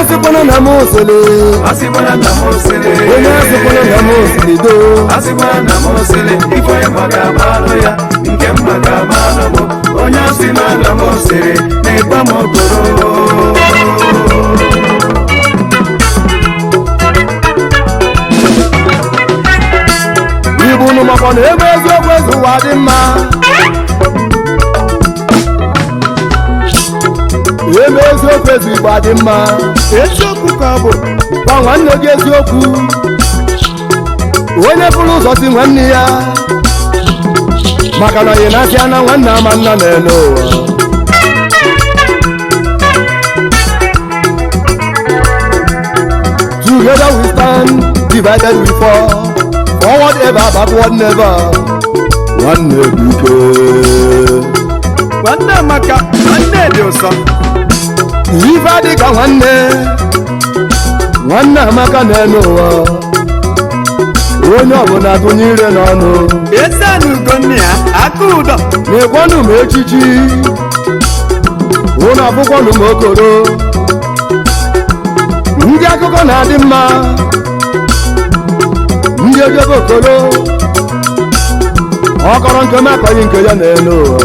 Asibana namosele, asibana namosele do, asibana namosele, ifoye magabalo ya, nke magabalo mo, onya asibana namosele, nekwa mokoro. Ibunu makone ebezo wadima. Eziokwu Igbo adị mma, eziokwu ka ọ bụ gwa nwanne gị eziokwu. Onye bụrụ ụzọ si nwanne ya, maka na onye na-asị na nwanne ama nna n'elu ụwa. Together we stand, divided we fall, forward ever, backward never. Nwanne bụ ike, nwanne maka nwanne dị ụsọ. Ife adịka nwanne amaka n'elu ụwa, onye ọbụla gụnye ire n'ọnụ. Ezenugonna ya aka ụdọ na-ekwenụ m echichi, ụnụ abụkwanụ m okoro. Ndị akụkọ na-adị mma, ndị ejebe okoro, ọkọrọ nke m akọghị nke ya n'elu ụwa.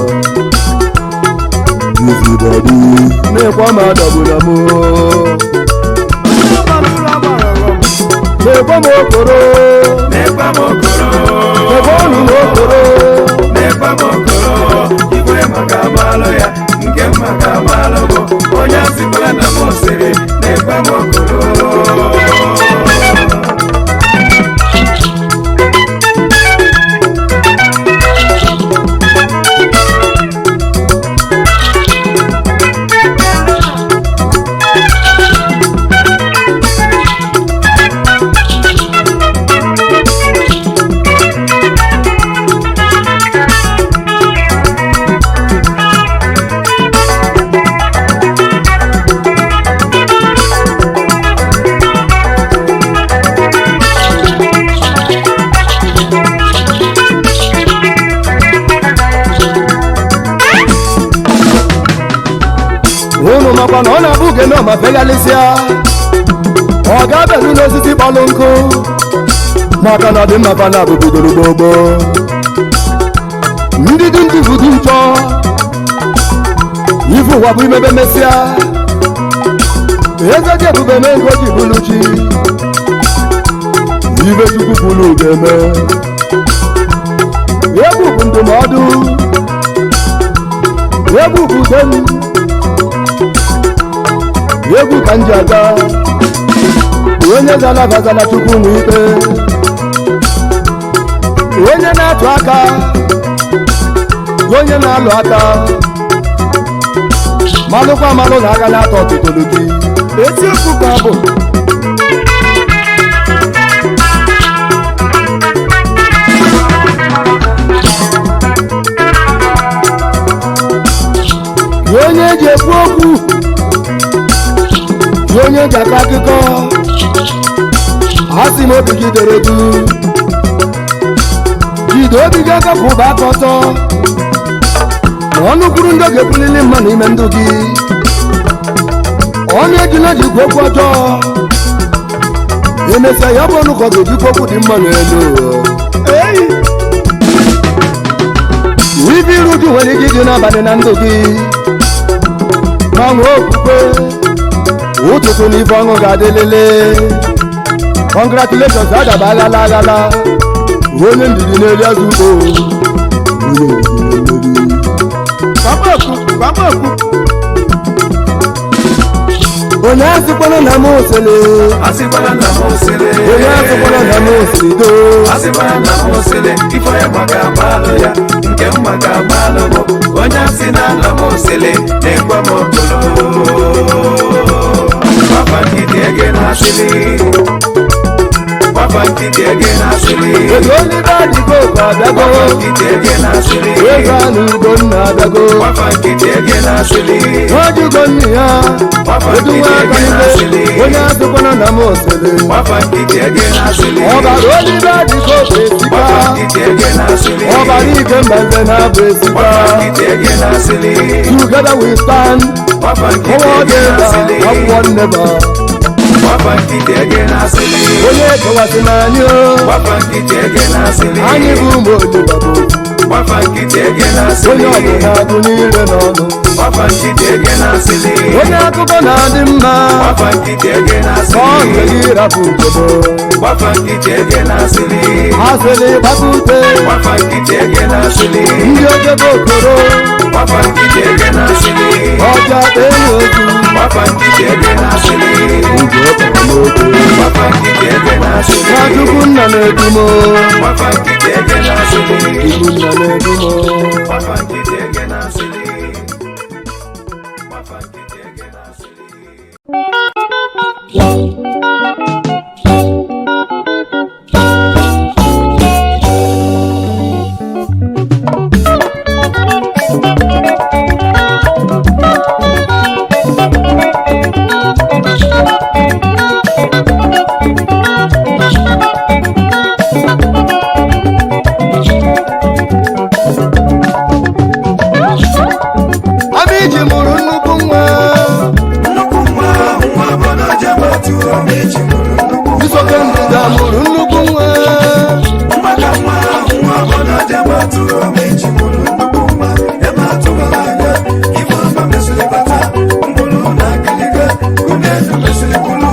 Everybody, nekwa madabula mo. Nekwa mokoro, nekwa mokoro, nekwa mokoro, nekwa mokoro. Ikwe magabalo ya, nke magabalo mo. Onya sibula na mosere, nekwa mokoro. Makwana ọ na-abụ oge na ọma fegalịsịa, ọ ga-abịalu n'osisi kpọlụ nkụ, maka na ọ dị mma fa na abụbidoro gbogbo. Ndị dị ndị vudu nchọ, ife ụwa bụ imebe mesịa, eze ji ebube mee nke o ji bụrụ chi, ibe Chukwu kwuru ga-eme. Egwu bụ ndụmọdụ, egwu bụ dem, egwu ka nji aga, onye zalabazala Chukwu nwe ikpe, onye na-atụ aka, onye na-alụ aka, malụkwa malụ na aka na-atọ ọtụtụlụ gị. Eziokwu ka ọ bụ. Onye ji ekwu okwu, onye ji aka akụkọ, asị m obi gị dere du, jide obi gị aka kwụba aka ọtọ, ọnụ kwuru ndị ga-ebulili mma n'ime ndụ gị. Ọnụ ejila ji gwa okwu ọjọọ, emesịa ya bụ ọnụ ka ọ ga-ejikwa okwu dị mma n'elu. Ibe iru uju nwere ike ịdị n'abalị na ndụ gị, ma nwee okwukwe, ụtụtụ na ife ọṅụ ga-adịlele. Congratulations, adaba aghala aghala, onye ndidi na-eri azụ ugbo, onye ndidi na-emeri. onye asịkwana na m osele asịkwana na m osele onye asịkwana na m osele do asịkwana na m osele ife onye maka amalụ ya nke m maka amalụ bụ onye asị na na m osele na-egwa m okolo papa nkịtị ege na asịlị papa nkịtị ege na asịlị ego ndị dadigo ka abịago papa nkịtị ege na asịlị ego anụ ugbo nna abịago papa nkịtị ege na asịlị nwajugo nne ya papa eduwe nkịtị aka ege na ibe asịlị onye asịkwana na m osele papa nkịtị ege na asịlị ọbara onye dadigo bụ esikwa papa nkịtị ege na asịlị ọbara ike mbanze na-abụ esikwa papa nkịtị ege na asịlị together we stand papa nkịtị forward ege na ever asịlị upward never papa nkịtị ege na asịlị onye kewasị na anyị o papa nkịtị ege na asịlị anyị bụ ụmụ odibabo papa nkịtị ege na onye asịlị ọbụla agụ n'ire n'ọnụ papa nkịtị ege na asịlị onye akụkọ na-adị mma papa nkịtị ege na ka ọ nke asịlị gị rapụ ugbobo papa nkịtị ege na asịlị asịrị gbapute papa nkịtị ege na asịlị ndị okebe okoro papa nkịtị ege na asịlị ọja enyi otu papa nkịtị ege na asịlị ndị okoro n'oge papa nkịtị ege na asịlị nwachukwu nna na-edumo papa nkịtị ege na asịlị chukwu nna na-edumo papa nkịtị ege na asịlị papa nkịtị ege na asịlị Amiji mụrụ nnukwu nwa nnukwu nwa nwa obodo jebatu Amiji mụrụ nnukwu isoke ndịda mụrụ nnukwu nwa mgbaka nwa nwa obodo jebatu Amiji mụrụ nnukwu nwa ebe atụbara anya ife ọma mesịrị bata mkpụrụ na akịlịga ume edu mesịrị bụrụ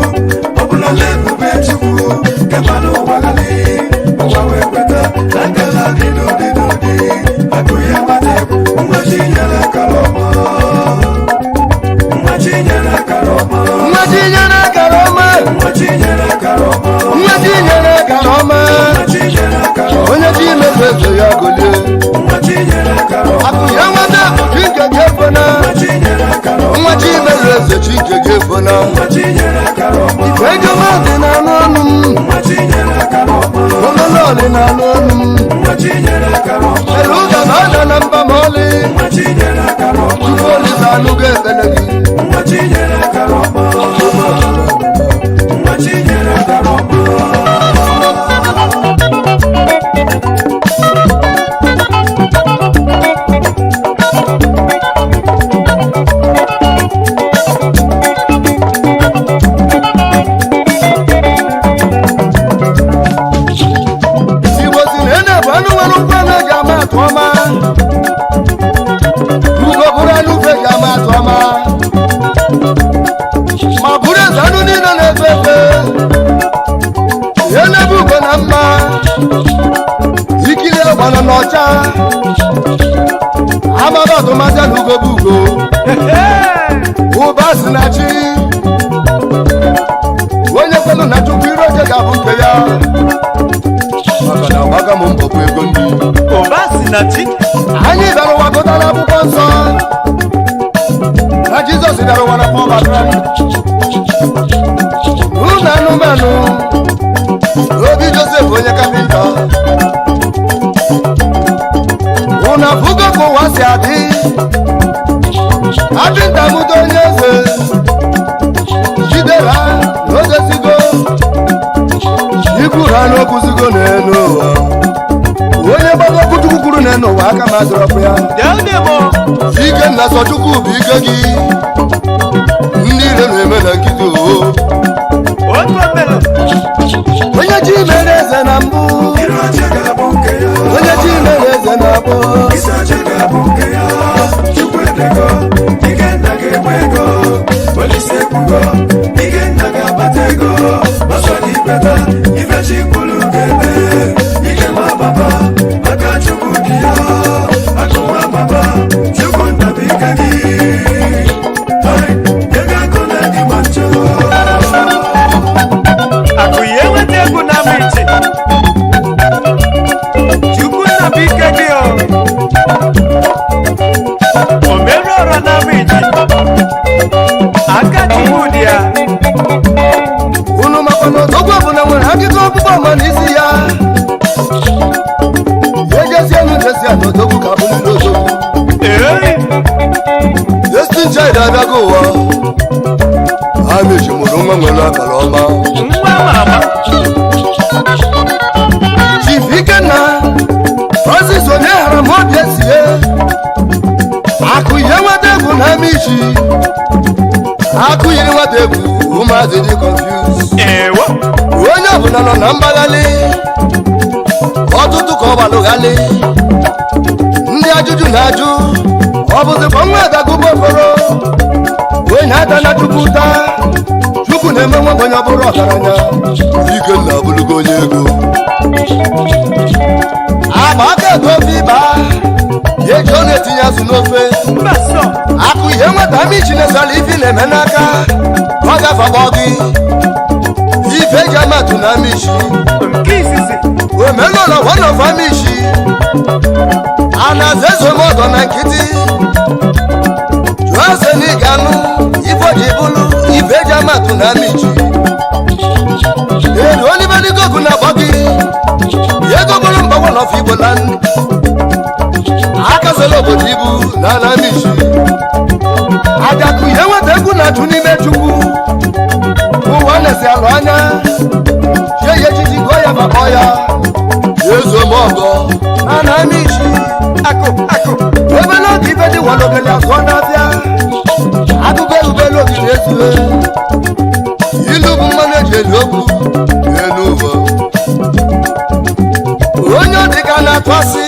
ọbụla na-ebube chukwu kemana ụwa gali ụwa wee kweta na ngala dị n'ụdị n'ụdị akụ ya gbata nwa chinyere akara ọma nwa chinyere akara ọma nwa tinyere akara ọma nwa chinyere akara ọma nwa tinyere akara ọma nwa chinyere akara ọma onye chi mefu eso ya golie nwa chinyere akara ọma akụ ya nweta chi nke gị efona nwa chinyere akara ọma nwa chi mefu eze chi nke gị efona nwa chinyere akara ọma ife ejoma dị n'anụ ọnụ m nwa chinyere akara ọma ololo dị n'anụ ọnụ m nwa chinyere akara ọma elu ụzọ na ọ nọ na mba ma ọlị nwa chinyere akara ọma tupu olise anụgo ekpele gị nwa chinyere akara ọma nwa chinyere akara ọma igbo si na ene bụ anụ nwere ụkwụ na-eji ama atụ ọma ugo bụrụ anụ ufe ji ama atụ ọma ma bụrụ eze anụ niile na-efe efe ihe n'ebe ugo na mma ikili ọgbana na ọcha amaba ọtụmaja na ugo bụ ugo ụba si na chi onye kwelu na chukwu ire oche ga-abụ nke ya maka na agbaga m mbọ bụ ego ndị ụba si na chi anyị bịara ụwa gụtara akwụkwọ nsọ na jizọs bịara ụwa na pọbatra ụlọ anụmanụ obi josef onye kapịnta ụna bugo ka ụwa si adị kapịnta mụta onye eze jidera na ozesigo ikwuru ha n'okwuzigo n'elu ụwa onye gbado okwuchukwu kwuru n'elu ụwa aka ma dọrọpụ ya deudemo ike nna sọchukwu bụ ike gị ndị ire na-eme na nkịtị oo otu omere onye chi mere eze na mbụ iru ọcha ga-abụ nke ya onye chi mere eze na abụ isi ọcha ga-abụ nke ya chukwu edego ike nna ga-enwe ego polisi ekwugo ike nna ga-abata ego ọsọ n'ibeta ifechi kwuru ga-eme ike ma baba aka chukwu dị ya akụ nwa baba chukwu nna Destin child abịago ụwa Amish mụrụ nwa nwere akara ọma nwa mama Chief Ikenna Francis Onyehara m obi esie akụ ihe nweta egwu na Amishi akụ yiri nweta egwu ụmụazị dị confused ewo onye ọbụla nọ na mgbaghalị ọtụtụ ka ọ gbalụghalị ndị ajụjụ na-ajụ ọ bụzikwa nwa adagụba okporo onye ada na chukwu taa chukwu na-eme nwa onye ọbụrụ ọgaranya Ikenna abụrụgo onye ego agba aka ego ofe ịba eji ọ na-etinye azụ n'ofe mbaso akụ ihe nweta Amishi na-esala ife na-eme n'aka ọ gafagbo gị ife eji amatụ na Amishi nke izizi omenụlọ one of Amishi a na-aza ezomọgọ na nkịtị jụọ ase na ị ga-anụ ife oji bụlụ ife eji amatụ na Amishi elu olibeligogu na akpọ gị ego bụrụ mba one of Igbo land akasala obodo ibu na Amishi ajakụ ihe nweta egwu na-achụ n'ime chukwu ụwa na-esi alụ anya chie ya echichi gụọ ya bakọ ya ezomọgọ na Amishi akụ ebe n'oge ibe dị walogeli azụọ na-abịa akụkọ erubelu ogiri ezue ilu bụ mmanụ eji eli okwu elu ụwa onye ọ dịka na-atụ asị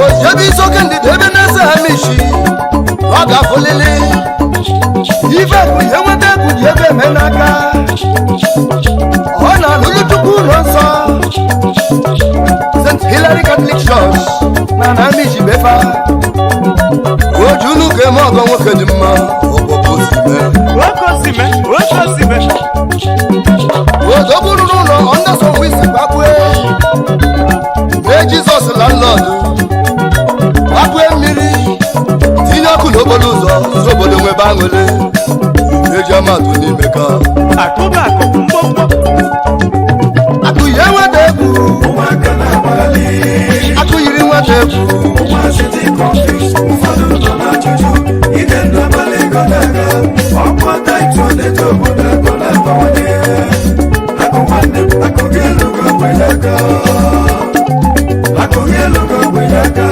ojebe isi oke ndịda ebe na-eze Amishi ọ ga-afụlili ife bụ ihe nweta egwu ji ebe eme n'aka ọ na-alụlụ chukwu ụlọ nsọ St. Hilary Catholic Church na Amishi befa ojunu ka eme ọgọ nwoke dị mma ọkpọkọ osime odogburu n'ụlọ ọndasọnwisi gbapue mee Jizọs landlọdụ gbapue mmiri tinye ọkụ n'okporo ụzọ si obodo nwebe aṅụrị eji amatụ n'ime ka akụbakụ mgbọmgbọ akụ ihe nweta egwu ụmụaka na-agbaghalị akụ yiri nweta egwu ụmụazị dị confused ụfọdụ nọ n'ajụjụ ide ndụ abalị ego na-aga ọkwa taịtụ na-eto obodo ego na-abawanye akụ nwanne m akụ gị elugo ogbenye aka akụ gị elugo ogbenye aka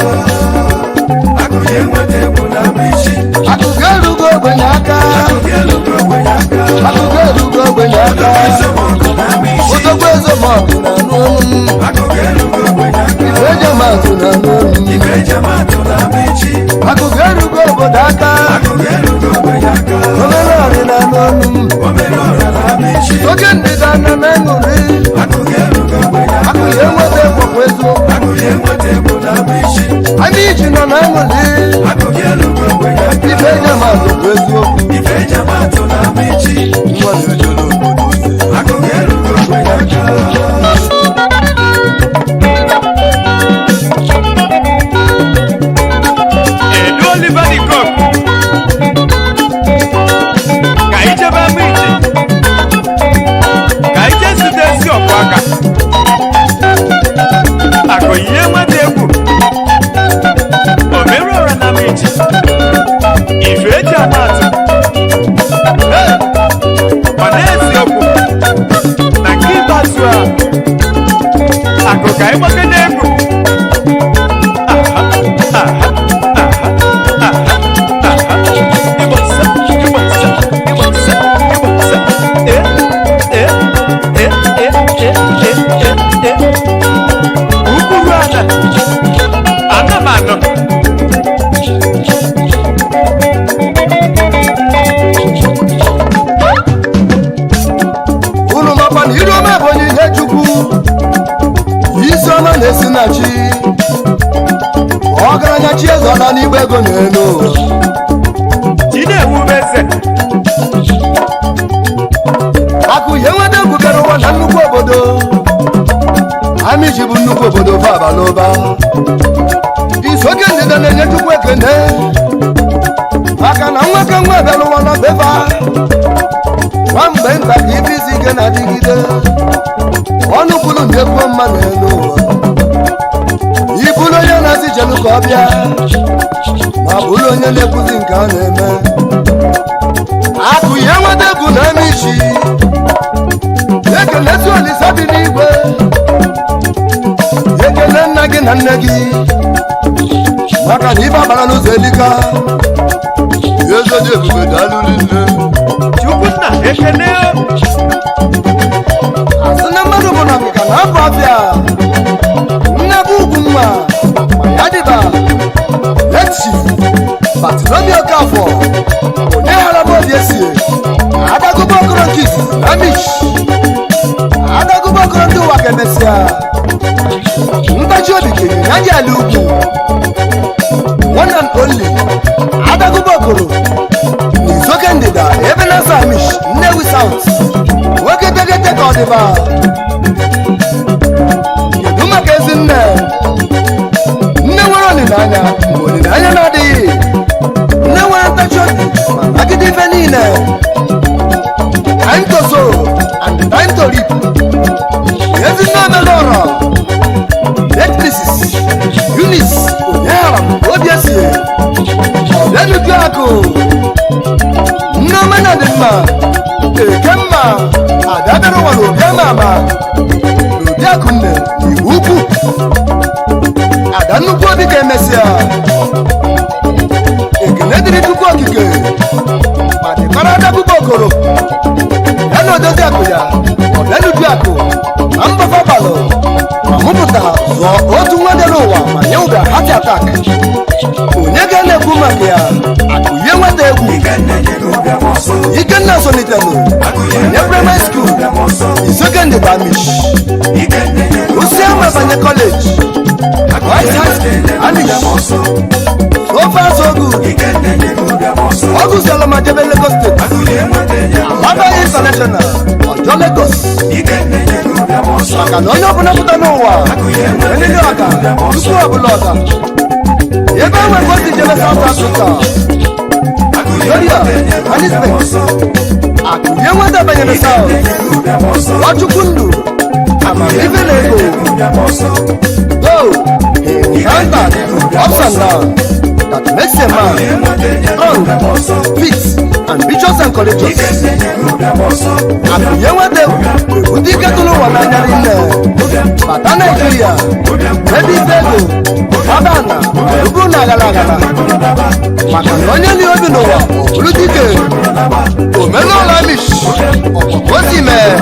akụ gị enweta egwu na Amishi akụ ga-erugo ogbenye aka akụ gị elugo ogbenye aka akụ ga-erugo ogbenye aka ezomọkụ na Amishi otogbo ezomọkụ na n'onu akụ gị elugo ogbenye aka ife eji amatụ na n'onu ife eji amatụ na Amishi akụ ga-erugo obodo aka akụ gị elugo ogbenye aka omenọrị na n'onu obere ọrịa na Amishi oke ndịda na na-eṅụrị akụ gị elugo ogbenye aka akụ ya enweta ekwekwa eziokwu akụ gị enweta egwu na Amishi Amishi nọ na aṅụrị akụ gị elugo ogbenye aka ife eji amatụ bụ eziokwu ife eji amatụ na Amishi nwa na-ejele obodo ozi akụ gị elugo ogbenye aka edu Oliver the Cock ka ijebe Amishi ka ije zute ezi ọkwa aka akụ ihe nweta egwu omere ụra na Amishi ife eji amatụ ọ na-eziokwu na nke ikpeazụ a akụ ka ịgbake n'egwu ukpuru ana m anọ unu makwa na iruọma bụ onyinye chukwu isi ọma na-esi na chi ọgaranya chi eze ọla n'igbe ego n'elu ụwa Chinewu-Eze akụ ihe nweta egwu bịara ụwa na nnukwu obodo Amishi bụ nnukwu obodo faba n'ụba isoke ndịda na-enye chukwu ekene maka na nwoke nwa bịara ụwa na beba nwa mgbe nta ka ibe isi ike na-adịgide ọnụ kwuru ndị ekwuo mma n'elu ụwa ibulu onye na-asị bịanụ ka ọ bịa ma bụrụ onye na-ekwuzi nke a na-eme akụ ihe nweta egwu na-eme isi ekele si olisa dị n'igwe ekele nna gị na nne gị maka na ibe agbara n'ụzọ elika eze dị ebube daalụli nne Chukwunna ekene asị na mmadụ bụ na nkịka na afọ afịa nne bụ ugwu mma ma ya dịba lechi batinobi okafọ onye ghara m obi esie adagụba okoro nke izizi na mish adagụba okoro ndị ụwa ga-emesịa ntachi obi kenye ya dị ala ugwu one and only adagụba okoro n'izoke ndịda ebe na samish Nnewi South nwoke tegete ka ọ dịba kedu maka ezinne nne nwere olileanya mgbe olileanya na-adịghị nne nwere ntachi obi ma nagide ife niile time to sow and time to reap ezinne omelọrọ late Mrs. Eunice Onyehara obi esie ọbịanuju akụ nne omena dị mma eke mma adabere ụwa na obi ama ama na obi akụnne iwu ukwu ada nnukwu obi ka emesịa ekele dịrị Chukwu okike ma dịkwara adagụba okoro ya na odozi akụ ya ọbịanuju akụ na mbafa balụ ma mụpụta zụọ otu nwa dị n'ụwa ma nye ụga heart attack onye ga na-ekwu maka ya akụ ihe nweta egwu Ikenna Sonitelu nye primary school Isoke Bamish Usiama Banye College White High School Amish So far so good August Salama Jebe Lagos State Alaba International Ojo Lagos Maka na onye ọbụla pụta n'ụwa enili ọga tupu ọbụla ọga ebe enwe ngosi jebe South Africa Gloria Anisbet akụnye nweta banyere South Nwachukwu ndụ amamife na ego go counter ups and down that makes a man strong, fit, ambitious and courageous. Akụnye nweta ụdị ike tụrụ ụwa n'anya niile bata Naijiria ebe ife ego Abana bụrụ na agala agala maka na onye ndị obi n'ụwa bụrụ dike omenala Amish ozi mee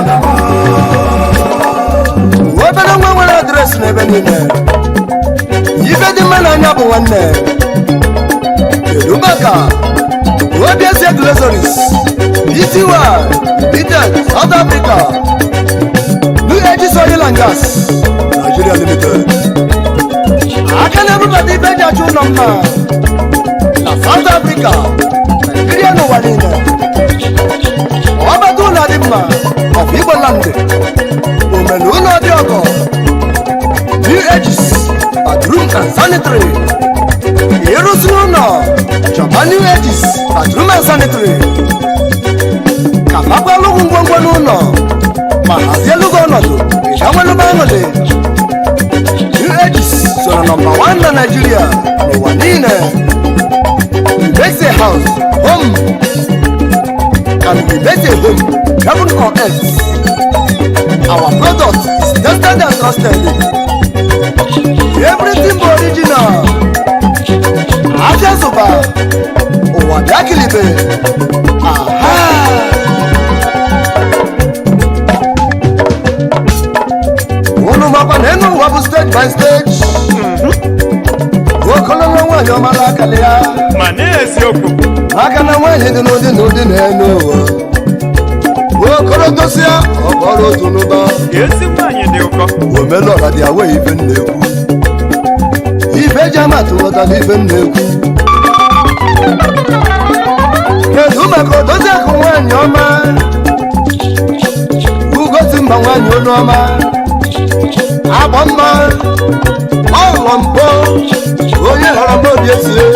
obere nwa nwere adresị n'ebe niile ife dị mma n'anya bụ nwanne kedu maka obi eze Glazoris BTY Limited South Africa New Aegis Oil and Gas Nigeria Limited aka na-ebubata ife ji achụ ụlọ mma na South Africa Nigeria n'ụwa niile ọbata ụlọ dị mma of Igbo land omena ụlọ dị ọkọ New Aegis bathroom and sanitary ịrụsi ụlọ chọba New Aegis bathroom and sanitary ka magbalụgwụ ngwongwo n'ụlọ ma hazielụgo ọnọdụ ịganwelụba aṅụrị New Aegis soro nọmba 1 na Nigeria n'ụwa niile. We make a house home and we make a home heaven on earth. Our product is tested and trusted. Everything original. Aja Zuba ụwa dakilibe. Aha. Unu makwa na enu ụwa bụ stage by stage. Okololo nwanyị ọmala akali ya. Ma n'eziokwu. Maka na nwanyị dị n'ụdị n'enu ụwa. Okolo dosia ọkpọrọ otu n'ụba. Ezi nwanyị dị ụkọ. Omelọra dị awe ife nnekwu. Ife ji amatụ ghọtara ife nnekwu. Kedu maka odozi akụ nwanyị ọma? Ugozi mba nwanyị olu ọma. Agba mma ọlọ mpọ onye hara m obi esie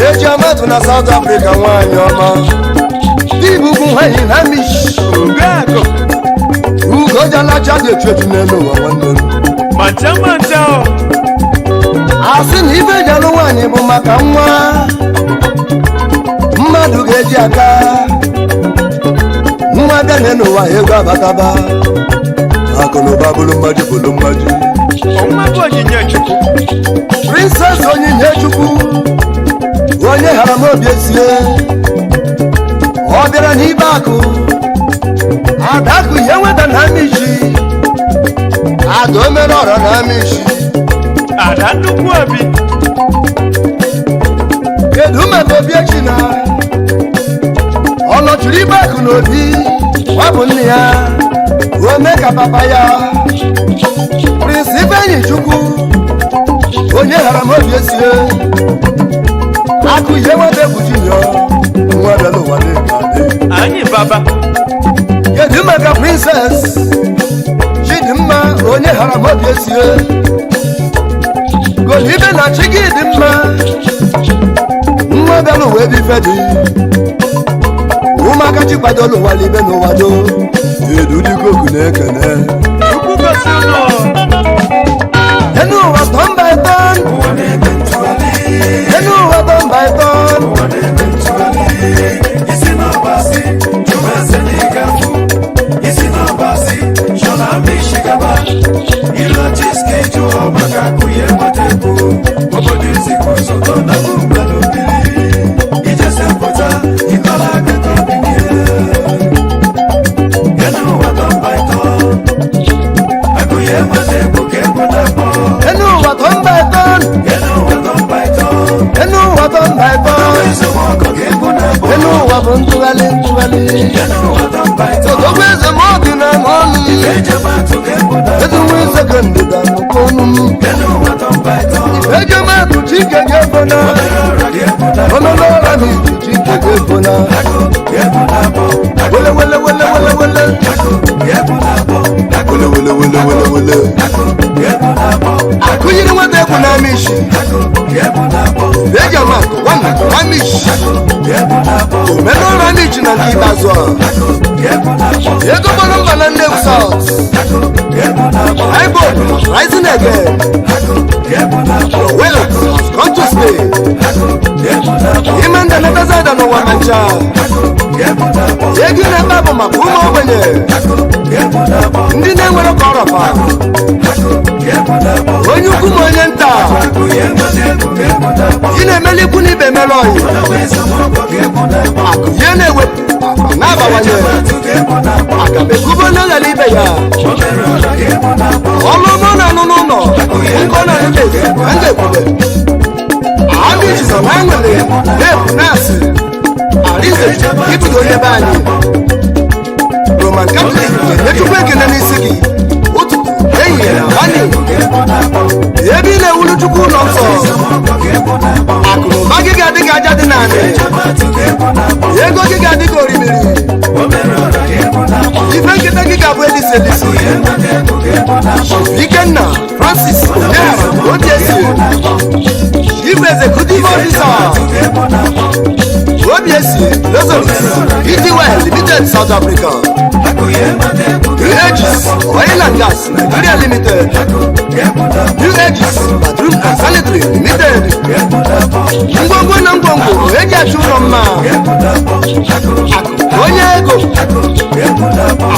eji amatụ na South Africa nwanyị ọma dibugwu nwanyị na Amish Obiakụ. Ugojalacha dị echu echu n'elu ụwa nwanne m Mancha mancha o. asị na ibe eji alụ nwaanyị bụ maka nwa mmadụ ga-eji aka nwa bịa n'ụwa ego abataba akụnụba bụrụ mmaji bụrụ mmaji ọnwa bụ onyinye chukwu Princess Onyinye Chukwu onye hara m obi esie ọ bịara n'ibe akụ adakụ ihe nweta na amishi ada o mere ọra na amishi ada nnukwu obi kedu maka obi echi na ọ nọchiri ibe akụ na obi ọ bụ nne ya ome ka papa ya Prince Ifeanyi Chukwu onye hara m obi esie akụ ihe nweta egwu junior nwa bịara ụwa na-ege anyị baba kedu maka Princess Chidimma onye hara m obi esie golibe na chi gị dị mma nwa bịara ụwa ebe ife dị ụmụaka chi kwadola ụwa libe n'ụwa do edu dịgoku na-ekene chukwu gosi ụlọ enu ụwa tọn by tọn enu ụwa tọn by tọn isi n'ọbasi chụwa eze n'ịgafụ isi n'ọbasi chọna mishigaba ilochiske jụọ maka akụye mmadụ obodo izikwu nsogbu na mmadụ mmiri ijesepụta ịkọla akụkọ bigie enu ụwa tọmbaịtọ akụye mmadụ ka egwu na-akpọ enu ụwa tọn by tọn enu ụwa tọmbaịtọ enu ụwa tọn by tọn ezemọkọ ka egwu na-akpọ enu ụwa bụ ntụgharị ntụgharị enu ụwa tọmbaịtọ ogogbo ezemọdị na ọnụ ejematụ ka egwu na-akpọ ezinwe sekọndị da n'ụkọnụ enu ụwa tọmbaịtọ ejematụ chike ga-ebona ọra ka egwu na-akpọ omelọra na iji chike ga-ebona akụ ka egwu na-akpọ wele wele wele wele wele akụ ka egwu na-akpọ wele wele wele wele wele akụ ka egwu na-akpọ akụnyere nwata egwu na amishi akụ ka egwu na-akpọ ejematụ nwanna amishi akụ ka egwu na-akpọ omelọra amishi na nke ikpeazụ a akụ ka egwu na-akpọ ego gbara mba na Nnewi South akụ ka egwu na-akpọ Ibob rising again akụ ka egwu na-akpọ wealth has come to stay akụ ka egwu na-akpọ ime ndị netazada n'ụwa na ncha akụ ka egwu na-akpọ ego na-ebe bụ maka ụmụ ogbenye akụ ka egwu na-akpọ ndị na-enwere ka ọrọfa akụ ka egwu na-akpọ onye ukwu ma onye nta akụ ya enweta egwu ka egwu na-akpọ ị na-emeli ikwu na ibe mere ọyị ọnọwa ezemọkọ ka egwu na-akpọ akụ ihe na-ewepụ akpa na-abawanye ejematụ ka egwu na-akpọ aga m ekwubo onye ghara ibe ya obere ọra ka egwu na-akpọ ọlụ ọma na-anụ n'ụlọ nkọ na-anụ n'ezi ka m ga-ekwube anyị jizọ na nwere na-ebu na-asị arize ibido onye be anyị Roman Catholic na-echukwu ekene n'isi gị ụtụtụ ehihie na abalị ebe ị na-ewuru chukwu ụlọ nsọ akụ na ụba gị ga-adị ka aja dị n'anị ego gị ga-adị ka orimiri ife nkịta gị ga-abụ elisi elisi Ikenna Francis Onyehara obi esi Chief Executive Officer obi esi Lozoris Itiwel Limited South Africa New Aegis Oil and Gas Nigeria Limited New Aegis Bathroom and Sanitary Limited ngwongwo na ngwongwo eji achụ ụlọ mma akụ onye ego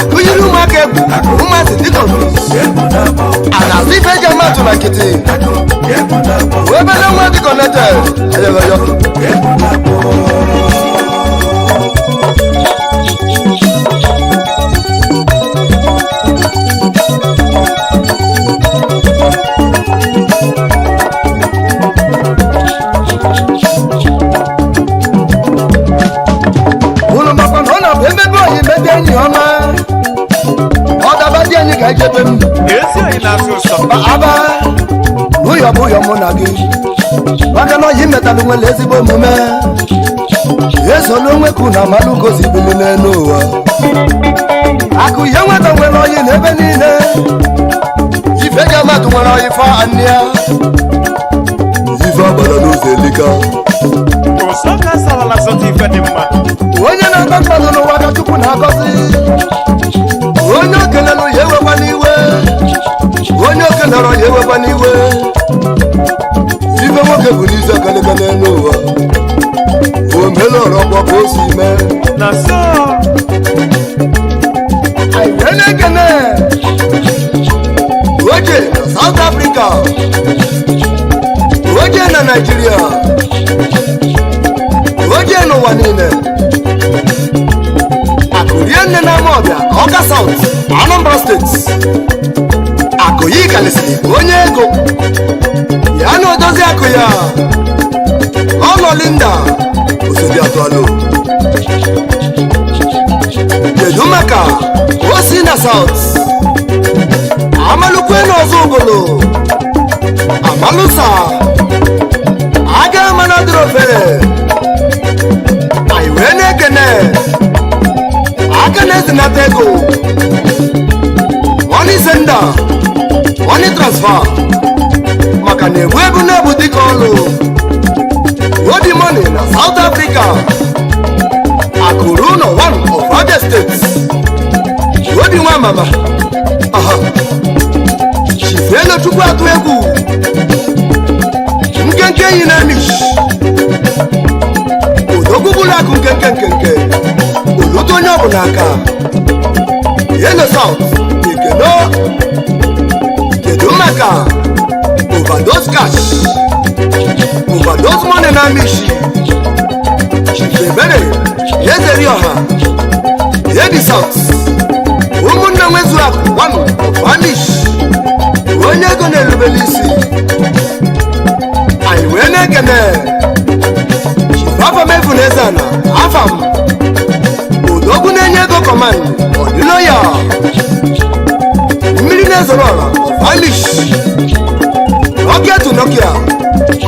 akụnyere ụmụaka egwu ụmụazị dịkọnfis a na-azụ ife eji amatụ na nkịtị obere nwa dịkọneted ayọyọ ụlọ makwa na ọ na-abụ emebe oyi mebe enyi ọma ọ daba dị enyi ga-ejebe m ezi anyị na-asụ ụsọ aba ụyọ bụ ụyọ mụ na gị maka na oyi metalụ nwere ezigbo omume esola onwe ka na amalụ gozi bili n'elu ụwa akụ ihe nweta nwere oyi n'ebe niile ife ga amadụ nwere oyi fa anị ya ife agbara n'ụzọ elika ụsọ ka asarala zọta ife dị mma onye na-ata mmadụ n'ụwa ka chukwu na-agọzi onye okenelụ ya ewekwa n'iwe onye okenelụ ya ewekwa n'iwe bụ n'izu akalịka n'elu ụwa omele ọrọkwa ka o si mee na so anyị wee na-ekene oje na South Africa oje na Nigeria oje n'ụwa niile akụrie nne na Amawbia Awka South Anambra State akụyi kalịsịrị onye ego ya na odozi akụ ya ọnọ Linda Osodiatụalụ kedu maka osi na South amalukwe n'ọzọ obodo amalusa aga mana dịrofe anyị wee na-ekene aka na-ezinata ego money sender money transfer maka na ebu ebu na-ebu dịka ọlụ Odi money na South Africa akụrụ ụlọ one of Abia State Odi nwa mama Chifelo Chukwu atụ egwu nkenke yi na Amish odogwugwula akụ nkenke oluto onye ọbụla aka yelo South ekeno kedu maka overdose cash overdose money na Amish Chifebere yezeri ọha yedi South ụmụnne nwezu akụ one of Amish onye ego na-erubere isi anyị wee na-ekene Chifafa mefu na eze na afam odogwu na-enye ego command ọdịlo ya mmiri na-ezoro ọra of Amish Nokia to Nokia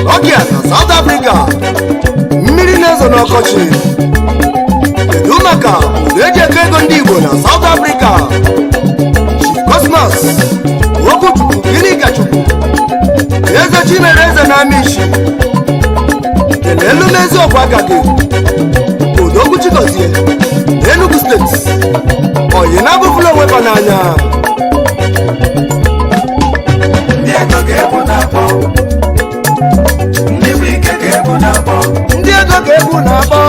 Nokia na South Africa mmiri na-ezo n'ọkọchị kedu maka ụdọ eji ego ego ndị Igbo na South Africa Cosmos Okwuchukwu Ginikachukwu eze Chimere eze na Amish kelelu n'ezi ọkwa aka gị odogwu Chigozie Enugu Steeti oyi na-abụfụla onwekwa n'anya ndị ego ga-ebu na-akpọ ndị bụ ike ga-ebu na-akpọ ndị ego ga-ebu na-akpọ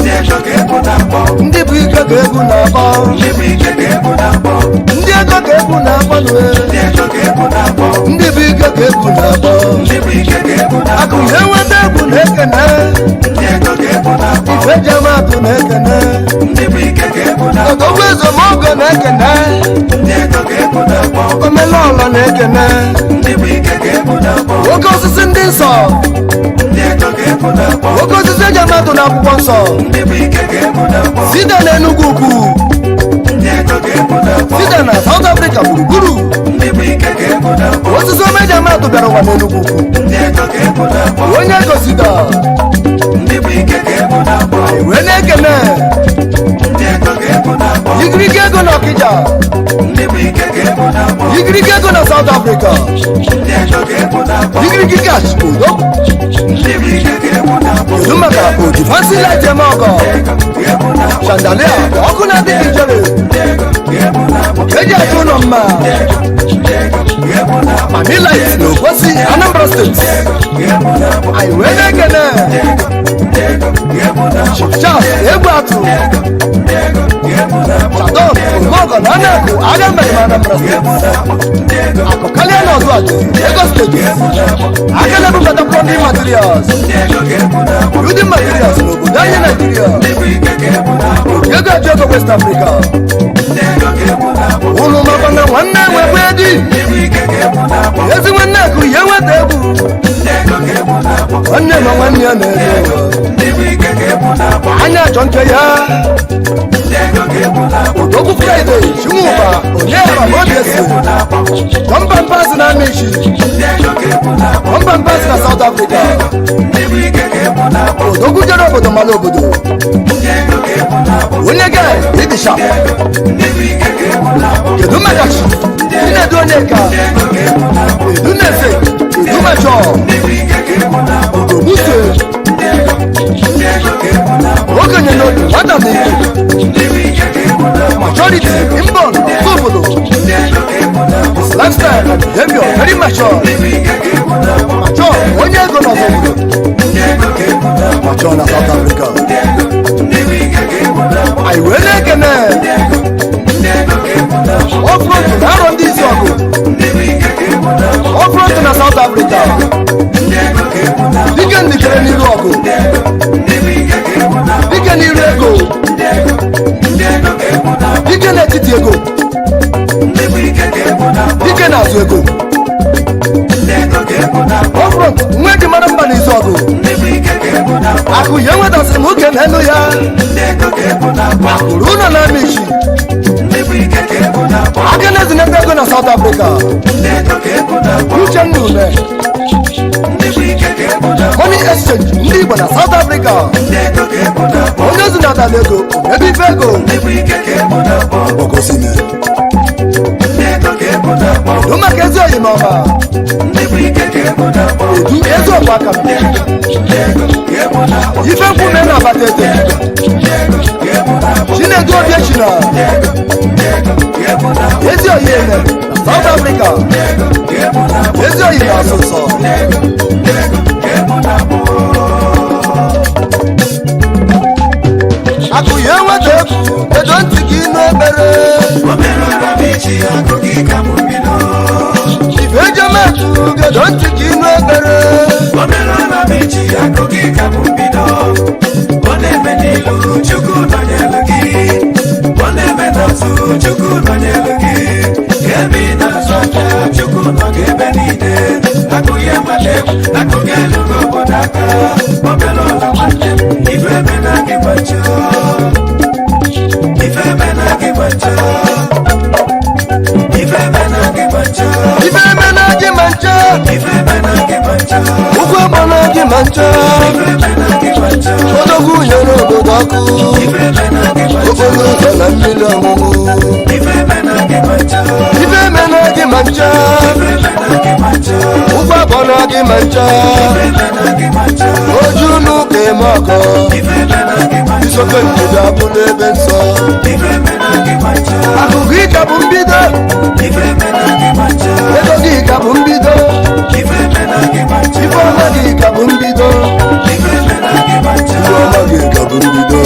ndị ego ga-ebu na-akpọ ndị bụ ike ga-ebu na-akpọ ndị bụ ike ga-ebu na-akpọ ndị ego ga-ebu na-akpọ ndị ego ga-ebu na-akpọ ndị bụ ike ga-ebu na-akpọ ndị bụ ike ga-ebu na-akpọ akụ ihe nweta egwu na-ekene ndị ego ga-ebu na-akpọ ife jemakụ na-ekene ndị bụ ike ga-ebu na-akpọ odogwu ezomogo na-ekene ndị ego ga-ebu na-akpọ omelọla na-ekene ndị bụ ike ga-ebu na-akpọ oke osisi ndị nsọ ndị ego ga-ebu na-akpọ oke osisi ejemadụ na akwụkwọ nsọ ndị bụ ike ga-ebu na-akpọ site na Enugu ukwu ndị ego ga-ebu na-akpọ site na South Africa gburugburu ndị bụ ike ga-ebu na-akpọ osisi ome ejemadụ bịara ụwa n'Enugu ukwu ndị ego ga-ebu na-akpọ onye gosida ndị bụ ike ga-ebu na-akpọ wee na-ekene ndị ego ga-ebu na-akpọ igirigi ego na Ọkịja ndị bụ ike ga-ebu na-akpọ igirigi ego na South Africa ndị ego ga-ebu na-akpọ igirigi cash udo ndị bụ ike ga-ebu na-akpọ kedu maka oji fancy light eme ọgọ ga-ebu na-akpọ chandelier ọkụ na-adịghị ijere ndị ego ga-ebu na-akpọ eji atụ ụlọ mma ndị ego ga-ebu na-akpọ mami light na Obosi Anambra State ga-ebu na-akpọ anyị wee na-ekene ndị ego ga-ebu na-akpọ Charles egwu atụ ndị ego ga-ebu na-akpọ Chadon Omeọgọ na Anakụ agha mbere na Anambra State ndị ego akụkalịa na ọzọ adị Lagos State aka na-ebubata plumbing materials ndị ego ga-ebu na-akpọ building materials n'obodo anyị Nigeria ndị bụ ike ga-ebu na-akpọ ego eji ego West Africa ndị ego ga-ebu na-akpọ ụlụ maka na nwanne nwekwa edi ndị bụ ike ga-ebu na-akpọ ezi nwanne akụ ihe nweta egwu ndị ego ga-ebu na-akpọ nwanne ma nwanne ya na-ego ndị bụ ike ga-ebu na-akpọ anya achọ nke ya ndị ego ga-ebu na-akpọ odogwu Friday Chinwụba onye yara ma obi esi Jọmbampas na Amish ndị ego ga-ebu na-akpọ Jọmbampas na South Africa ndị bụ ike ga-ebu na-akpọ odogwu jere obodo mara obodo ndị ego ga-ebu na-akpọ onye gai ịdịsha ndị bụ ike ga-ebu na-akpọ kedu maka chi Chinedu Onyeka ego ga-ebu na-akpọ Edu Neze Edu Mejọ ndị bụ ike ga-ebu na-akpọ Ogbuse ndị ego ga-ebu na-akpọ okenye n'obi nwata na ike ndị bụ ike ga-ebu na-akpọ majority imbon ọtụ obodo ndị ego ga-ebu na-akpọ lifestyle and behavior very mature ndị bụ ike ga-ebu na-akpọ mature onye ego n'ọzọ obodo Convention na South Africa. Anyị wee na-ekene ọfront na arọ ndị isi ọgụ ọfront na South Africa. Dike ndikere n'iru ọgụ, dike n'iru ego, dike n'etiti ego, dike n'azụ ego. ọfront nwa eji mara mba n'isi ọgụ. Akụ ya enwetasịrị m oke n'elu ya. Akụrụ ụlọ na Amishi aka na-ezinete ego na South Africa. Uchenna Ume Money Exchange ndị Igbo na South Africa. Onye zinatala ego ebe ife ego Bogosime edu maka ezi oyi n'ọma edu ezi ọkwa aka m ife nkwume na abata ete Chinedu Obiechina ezi oyi eme na South Africa. Ezi oyi na asụsọ akụ ya enweta egwu edo ntị gị n'ekpere ife ejemetụ gedo ntị gị n'ekpere ọ na-eme n'ilu Chukwu nọnyelu gị, ọ na-eme n'azụ Chukwu nọnyelu gị, ebe ị na-azụ aka Chukwu nọ gị ebe niile. Akụ ya mmadụ egwu, akụ gị elugo obodo aka, obere ụlọ nwanne m, ife eme na gị gbacha, ife eme na gị gbacha, ife eme na gị gbacha, ife eme na gị ma ncha, ife eme na gị gbacha, ụkwụ egbo na gị ma ncha. ife eme na gị gbacha, Odogwu nyere obodo ọkụ, ife eme na gị gbacha, okporo ụzọ na mmiri ọṅụṅụ. ife eme na gị gbacha, Ife eme na gị ma ncha, ife eme na gị gbacha, ụkwụ egbo na gị ma ncha. ife eme na gị gbacha, Oju n'ụka eme ọkọ, ife eme na gị gbacha, isoke ndụdụ abụla ebe nsọ. ife eme na gị gbacha, Akụkụ ịka bụ mbido, ife eme na gị gbacha, ego gị ka bụ mbido, ife eme na gị gbacha, ife ọma gị ka bụ mbido, ife eme na gị gbacha, ife ọma gị ka bụ mbido.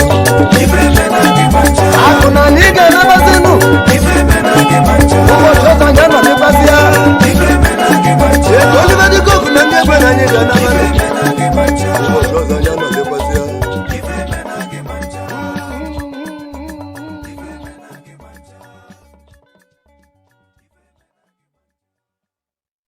ife eme na gị gbacha, Akụ na anyị ga-anabazinụ, ife eme na gị gbacha, ụbọchị ọta anyị anọdịbazịa. ife eme na gị gbacha, Ego olive dịka oku na ndị egbe na anyị ife ga-anabazị. eme na gị gbacha.